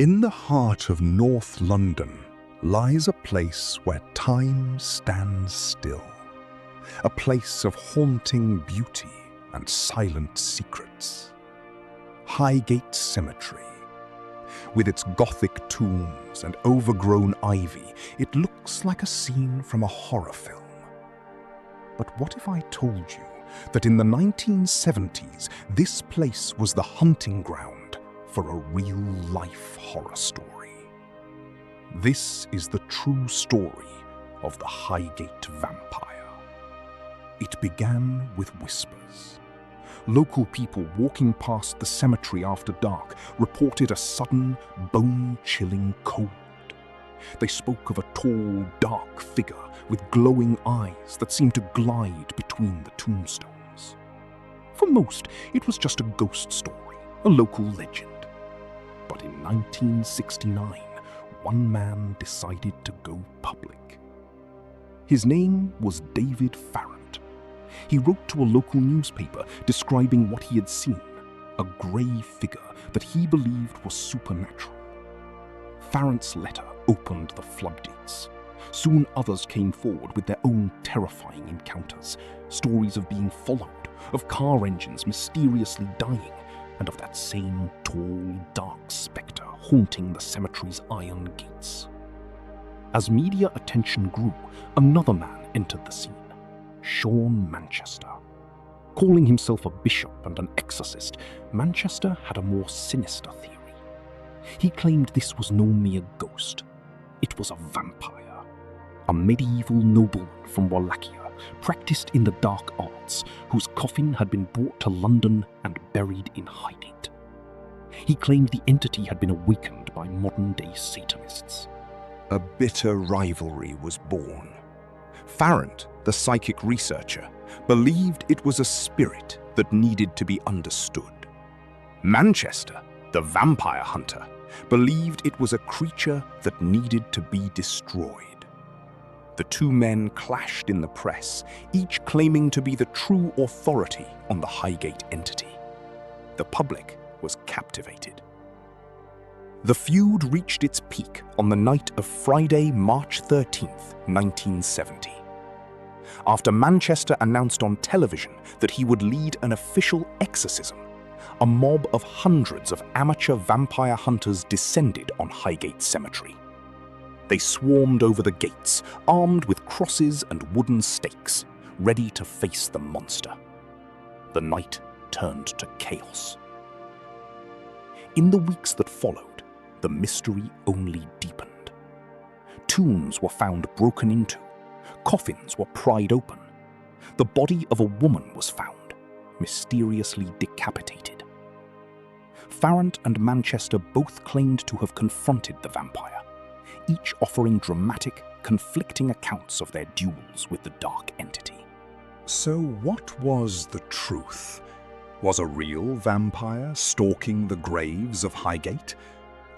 In the heart of North London lies a place where time stands still, a place of haunting beauty and silent secrets. Highgate Cemetery. With its Gothic tombs and overgrown ivy, it looks like a scene from a horror film. But what if I told you that in the 1970s, this place was the hunting ground for a real-life horror story? This is the true story of the Highgate Vampire. It began with whispers. Local people walking past the cemetery after dark reported a sudden, bone-chilling cold. They spoke of a tall, dark figure with glowing eyes that seemed to glide between the tombstones. For most, it was just a ghost story, a local legend. But in 1969, one man decided to go public. His name was David Farrant. He wrote to a local newspaper describing what he had seen, a grey figure that he believed was supernatural. Farrant's letter opened the floodgates. Soon others came forward with their own terrifying encounters, stories of being followed, of car engines mysteriously dying, and of that same tall, dark spectre haunting the cemetery's iron gates. As media attention grew, another man entered the scene, Sean Manchester. Calling himself a bishop and an exorcist, Manchester had a more sinister theory. He claimed this was no mere ghost. It was a vampire, a medieval nobleman from Wallachia, practiced in the dark arts, whose coffin had been brought to London and buried in Highgate. He claimed the entity had been awakened by modern-day Satanists. A bitter rivalry was born. Farrant, the psychic researcher, believed it was a spirit that needed to be understood. Manchester, the vampire hunter, believed it was a creature that needed to be destroyed. The two men clashed in the press, each claiming to be the true authority on the Highgate entity. The public was captivated. The feud reached its peak on the night of Friday, March 13th, 1970. After Manchester announced on television that he would lead an official exorcism, a mob of hundreds of amateur vampire hunters descended on Highgate Cemetery. They swarmed over the gates, armed with crosses and wooden stakes, ready to face the monster. The night turned to chaos. In the weeks that followed, the mystery only deepened. Tombs were found broken into. Coffins were pried open. The body of a woman was found, mysteriously decapitated. Farrant and Manchester both claimed to have confronted the vampire, each offering dramatic, conflicting accounts of their duels with the dark entity. So what was the truth? Was a real vampire stalking the graves of Highgate?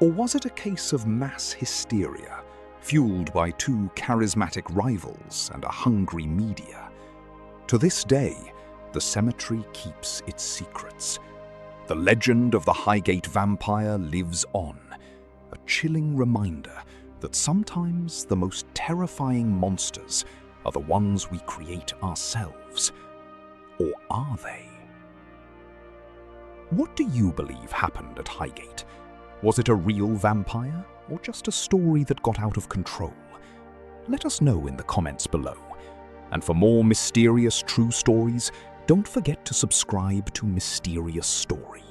Or was it a case of mass hysteria, fueled by two charismatic rivals and a hungry media? To this day, the cemetery keeps its secrets. The legend of the Highgate Vampire lives on, a chilling reminder that sometimes the most terrifying monsters are the ones we create ourselves. Or are they? What do you believe happened at Highgate? Was it a real vampire, or just a story that got out of control? Let us know in the comments below. And for more mysterious true stories, don't forget to subscribe to Mysterious Story.